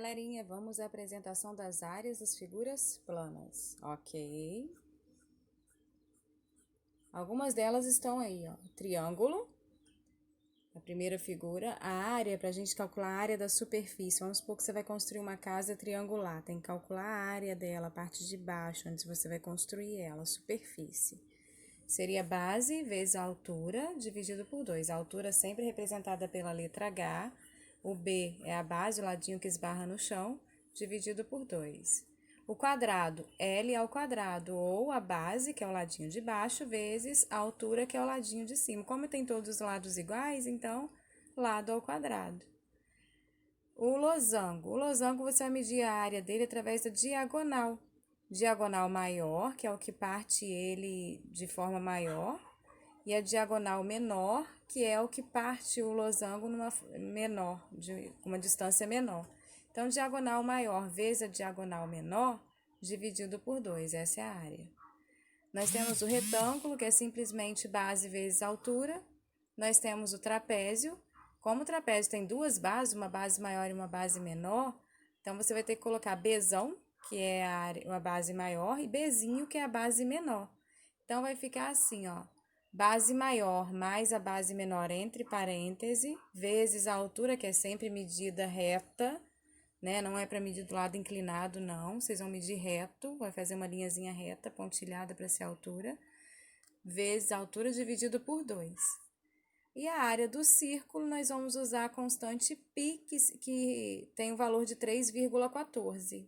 galerinha, vamos à apresentação das áreas das figuras planas, ok? Algumas delas estão aí, ó, triângulo, a primeira figura, a área, para a gente calcular a área da superfície, vamos supor que você vai construir uma casa triangular, tem que calcular a área dela, a parte de baixo, onde você vai construir ela, a superfície. Seria base vezes a altura, dividido por 2, a altura sempre representada pela letra H, o B é a base, o ladinho que esbarra no chão, dividido por 2. O quadrado, L ao quadrado, ou a base, que é o ladinho de baixo, vezes a altura, que é o ladinho de cima. Como tem todos os lados iguais, então, lado ao quadrado. O losango você vai medir a área dele através da diagonal. Diagonal maior, que é o que parte ele de forma maior, e a diagonal menor, que é o que parte o losango numa menor, de uma distância menor. Então, diagonal maior vezes a diagonal menor, dividido por 2, essa é a área. Nós temos o retângulo, que é simplesmente base vezes altura. Nós temos o trapézio. Como o trapézio tem duas bases, uma base maior e uma base menor, então você vai ter que colocar Bzão, que é uma base maior, e Bzinho, que é a base menor. Então, vai ficar assim, ó. Base maior mais a base menor entre parênteses, vezes a altura, que é sempre medida reta, né? Não é para medir do lado inclinado, não. Vocês vão medir reto, vai fazer uma linhazinha reta, pontilhada para ser a altura, vezes a altura dividido por 2. E a área do círculo, nós vamos usar a constante π, que tem o valor de 3,14.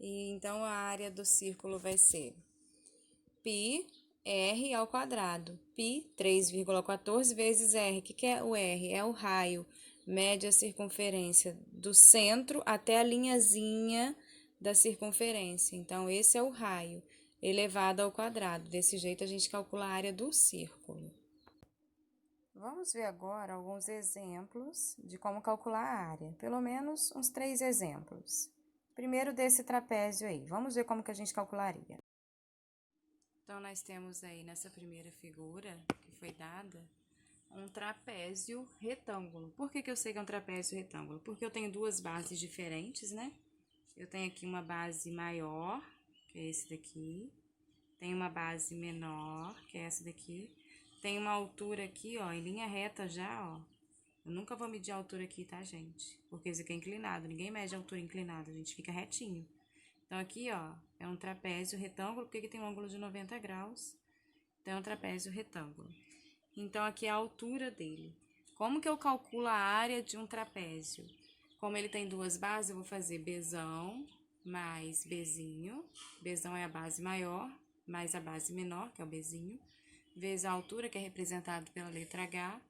E então, a área do círculo vai ser πr ao quadrado. Π, 3,14 vezes r. O que é o r? É o raio. Mede a circunferência do centro até a linhazinha da circunferência. Então, esse é o raio elevado ao quadrado. Desse jeito, a gente calcula a área do círculo. Vamos ver agora alguns exemplos de como calcular a área. Pelo menos uns 3 exemplos. Primeiro desse trapézio aí. Vamos ver como que a gente calcularia. Então, nós temos aí nessa primeira figura que foi dada, um trapézio retângulo. Por que eu sei que é um trapézio retângulo? Porque eu tenho duas bases diferentes, né? Eu tenho aqui uma base maior, que é esse daqui. Tem uma base menor, que é essa daqui. Tem uma altura aqui, ó, em linha reta já, ó. Eu nunca vou medir a altura aqui, tá, gente? Porque isso aqui é inclinado. Ninguém mede a altura inclinada, a gente fica retinho. Então, aqui, ó, é um trapézio retângulo, porque aqui tem um ângulo de 90 graus. Então, é um trapézio retângulo. Então, aqui é a altura dele. Como que eu calculo a área de um trapézio? Como ele tem duas bases, eu vou fazer Bzão mais Bzinho. Bzão é a base maior, mais a base menor, que é o Bzinho, vezes a altura, que é representado pela letra H,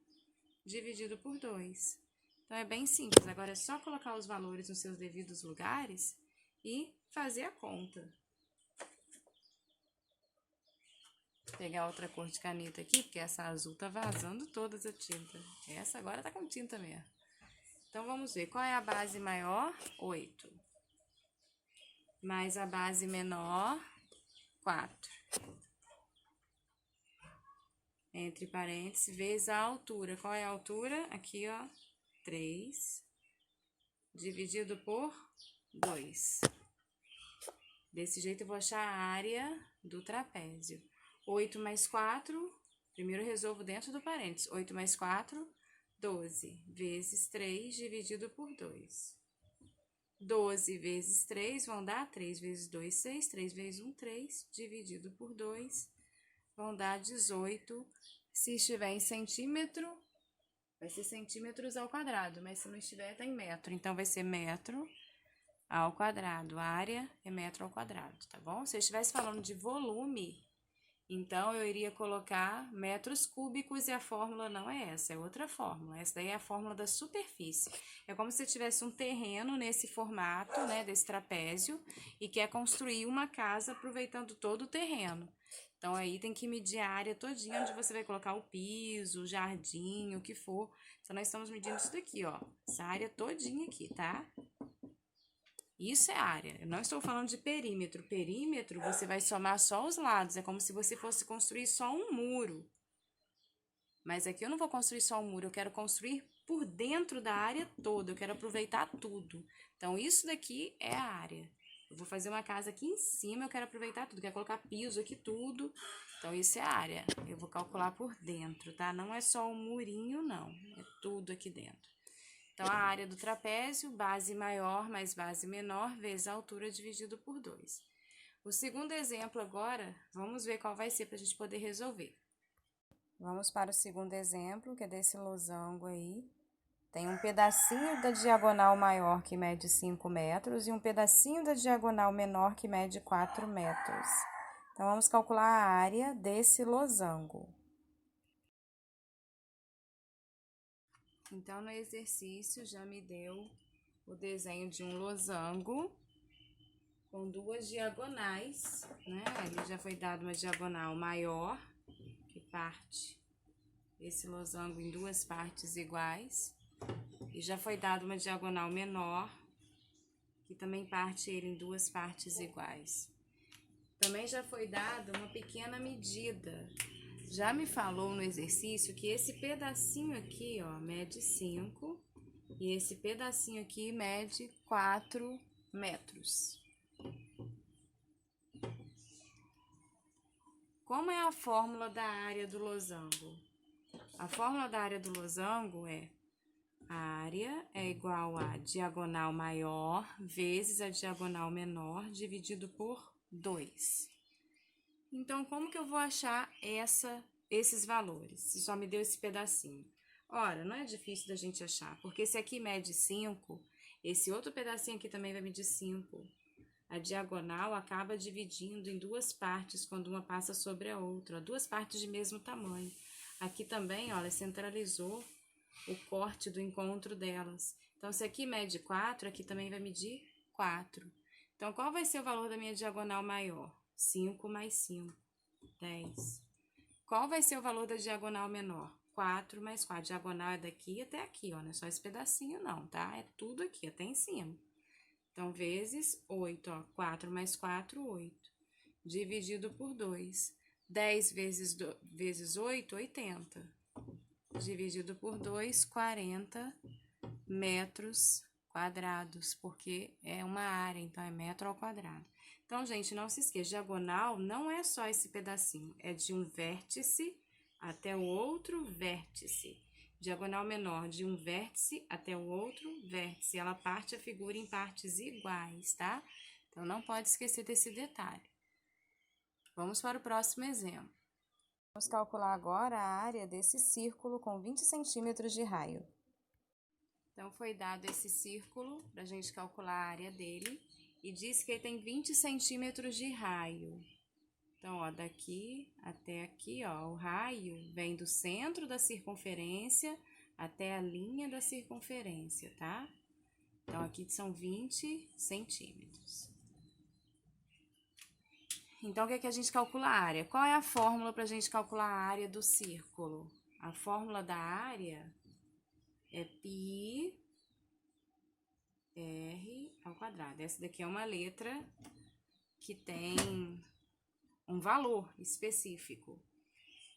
dividido por 2. Então, é bem simples. Agora, é só colocar os valores nos seus devidos lugares e fazer a conta. Vou pegar outra cor de caneta aqui, porque essa azul tá vazando todas a tinta. Essa agora tá com tinta mesmo. Então, vamos ver. Qual é a base maior? 8. Mais a base menor, 4. Entre parênteses, vezes a altura. Qual é a altura? Aqui, ó, 3. Dividido por 2. Desse jeito, eu vou achar a área do trapézio. 8 mais 4, primeiro eu resolvo dentro do parênteses. 8 mais 4, 12, vezes 3, dividido por 2. 12 vezes 3 vão dar 3 vezes 2, 6. 3 vezes 1, 3, dividido por 2, vão dar 18. Se estiver em centímetro, vai ser centímetros ao quadrado, mas se não estiver, tá em metro. Então, vai ser metro ao quadrado. A área é metro ao quadrado, tá bom? Se eu estivesse falando de volume, então, eu iria colocar metros cúbicos e a fórmula não é essa, é outra fórmula. Essa daí é a fórmula da superfície. É como se você tivesse um terreno nesse formato, né, desse trapézio, e quer construir uma casa aproveitando todo o terreno. Então, aí tem que medir a área todinha onde você vai colocar o piso, o jardim, o que for. Então, nós estamos medindo isso daqui, ó, essa área todinha aqui, tá? Isso é área. Eu não estou falando de perímetro. Perímetro, você vai somar só os lados. É como se você fosse construir só um muro. Mas aqui eu não vou construir só um muro, eu quero construir por dentro da área toda, eu quero aproveitar tudo. Então, isso daqui é a área. Eu vou fazer uma casa aqui em cima, eu quero aproveitar tudo, quero colocar piso aqui, tudo. Então, isso é a área. Eu vou calcular por dentro, tá? Não é só um murinho, não. É tudo aqui dentro. Então, a área do trapézio, base maior mais base menor, vezes a altura dividido por 2. O segundo exemplo agora, vamos ver qual vai ser para a gente poder resolver. Vamos para o segundo exemplo, que é desse losango aí. Tem um pedacinho da diagonal maior que mede 5 metros e um pedacinho da diagonal menor que mede 4 metros. Então, vamos calcular a área desse losango. Então, no exercício já me deu o desenho de um losango com duas diagonais, né? Ali já foi dado uma diagonal maior, que parte esse losango em duas partes iguais. E já foi dado uma diagonal menor, que também parte ele em duas partes iguais. Também já foi dada uma pequena medida. Já me falou no exercício que esse pedacinho aqui, ó, mede 5 e esse pedacinho aqui mede 4 metros. Como é a fórmula da área do losango? A fórmula da área do losango é: a área é igual a diagonal maior vezes a diagonal menor dividido por 2. Então, como que eu vou achar esses valores, se só me deu esse pedacinho? Ora, não é difícil da gente achar, porque esse aqui mede 5, esse outro pedacinho aqui também vai medir 5. A diagonal acaba dividindo em duas partes quando uma passa sobre a outra, duas partes de mesmo tamanho. Aqui também, olha, centralizou o corte do encontro delas. Então, se aqui mede 4, aqui também vai medir 4. Então, qual vai ser o valor da minha diagonal maior? 5 mais 5, 10. Qual vai ser o valor da diagonal menor? 4 mais 4. Diagonal é daqui até aqui, ó. Não é só esse pedacinho, não, tá? É tudo aqui, até em cima. Então, vezes 8, ó. 4 mais 4, 8. Dividido por 2. 10 vezes 8, 80. Dividido por 2, 40 metros quadrados, porque é uma área, então é metro ao quadrado. Então, gente, não se esqueça, diagonal não é só esse pedacinho, é de um vértice até o outro vértice. Diagonal menor de um vértice até o outro vértice. Ela parte a figura em partes iguais, tá? Então, não pode esquecer desse detalhe. Vamos para o próximo exemplo. Vamos calcular agora a área desse círculo com 20 centímetros de raio. Então, foi dado esse círculo para a gente calcular a área dele e diz que ele tem 20 centímetros de raio. Então, ó, daqui até aqui, ó, o raio vem do centro da circunferência até a linha da circunferência, tá? Então, aqui são 20 centímetros. Então, o que é que a gente calcula a área? Qual é a fórmula para a gente calcular a área do círculo? A fórmula da área é πr ao quadrado. Essa daqui é uma letra que tem um valor específico.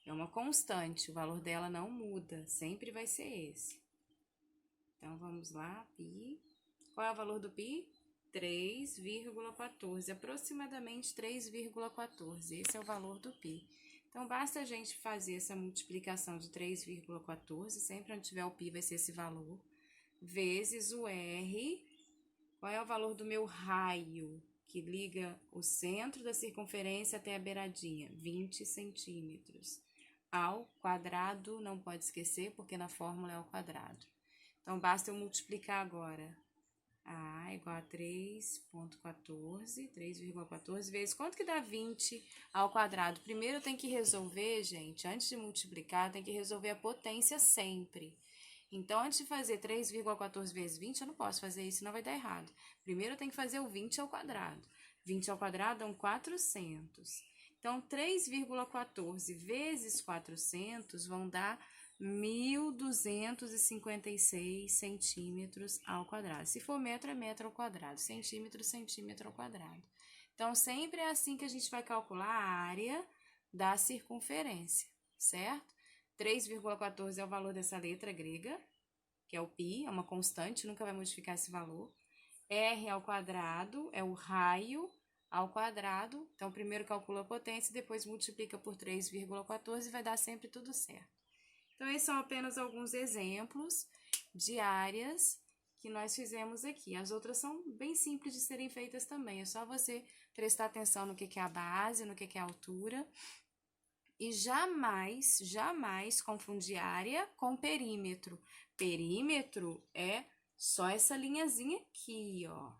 É uma constante, o valor dela não muda, sempre vai ser esse. Então, vamos lá, π. Qual é o valor do π? 3,14, aproximadamente 3,14. Esse é o valor do π. Então, basta a gente fazer essa multiplicação de 3,14, sempre onde tiver o π vai ser esse valor, vezes o R. Qual é o valor do meu raio, que liga o centro da circunferência até a beiradinha? 20 centímetros. Ao quadrado, não pode esquecer, porque na fórmula é ao quadrado. Então, basta eu multiplicar agora. A igual a 3,14 vezes quanto que dá 20 ao quadrado? Primeiro eu tenho que resolver, gente, antes de multiplicar, tem que resolver a potência sempre. Então, antes de fazer 3,14 vezes 20, eu não posso fazer isso, senão vai dar errado. Primeiro eu tenho que fazer o 20 ao quadrado. 20 ao quadrado dão 400. Então, 3,14 vezes 400 vão dar 1.256 centímetros ao quadrado. Se for metro, é metro ao quadrado. Centímetro, centímetro ao quadrado. Então, sempre é assim que a gente vai calcular a área da circunferência, certo? 3,14 é o valor dessa letra grega. que é o π, é uma constante, nunca vai modificar esse valor. R ao quadrado é o raio ao quadrado. Então, primeiro calcula a potência, depois multiplica por 3,14 e vai dar sempre tudo certo. Então, esses são apenas alguns exemplos de áreas que nós fizemos aqui. As outras são bem simples de serem feitas também. É só você prestar atenção no que é a base, no que é a altura. E jamais, jamais confundir área com perímetro. Perímetro é só essa linhazinha aqui, ó.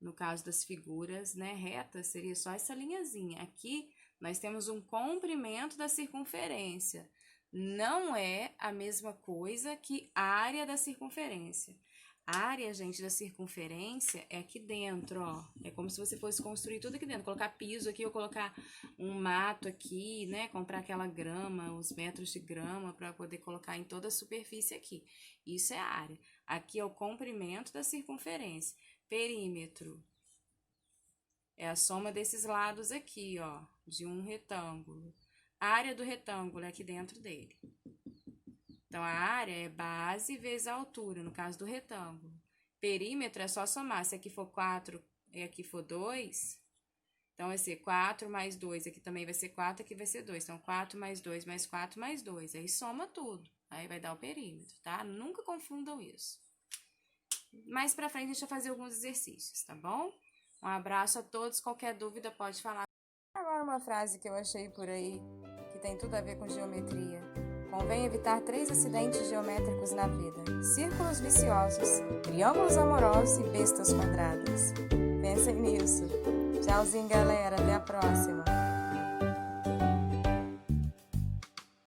No caso das figuras, né, retas, seria só essa linhazinha. Aqui, nós temos um comprimento da circunferência. Não é a mesma coisa que área da circunferência. A área, gente, da circunferência é aqui dentro, ó. É como se você fosse construir tudo aqui dentro. Colocar piso aqui ou colocar um mato aqui, né? Comprar aquela grama, os metros de grama para poder colocar em toda a superfície aqui. Isso é a área. Aqui é o comprimento da circunferência. Perímetro é a soma desses lados aqui, ó, de um retângulo. A área do retângulo é aqui dentro dele. Então, a área é base vezes a altura, no caso do retângulo. Perímetro é só somar. Se aqui for 4 e aqui for 2, então vai ser 4 mais 2. Aqui também vai ser 4, aqui vai ser 2. Então, 4 mais 2 mais 4 mais 2. Aí, soma tudo. Aí, vai dar o perímetro, tá? Nunca confundam isso. Mais pra frente, a gente vai fazer alguns exercícios, tá bom? Um abraço a todos. Qualquer dúvida, pode falar. Agora, uma frase que eu achei por aí, que tem tudo a ver com geometria. Convém evitar 3 acidentes geométricos na vida: círculos viciosos, triângulos amorosos e bestas quadradas. Pensem nisso. Tchauzinho, galera. Até a próxima.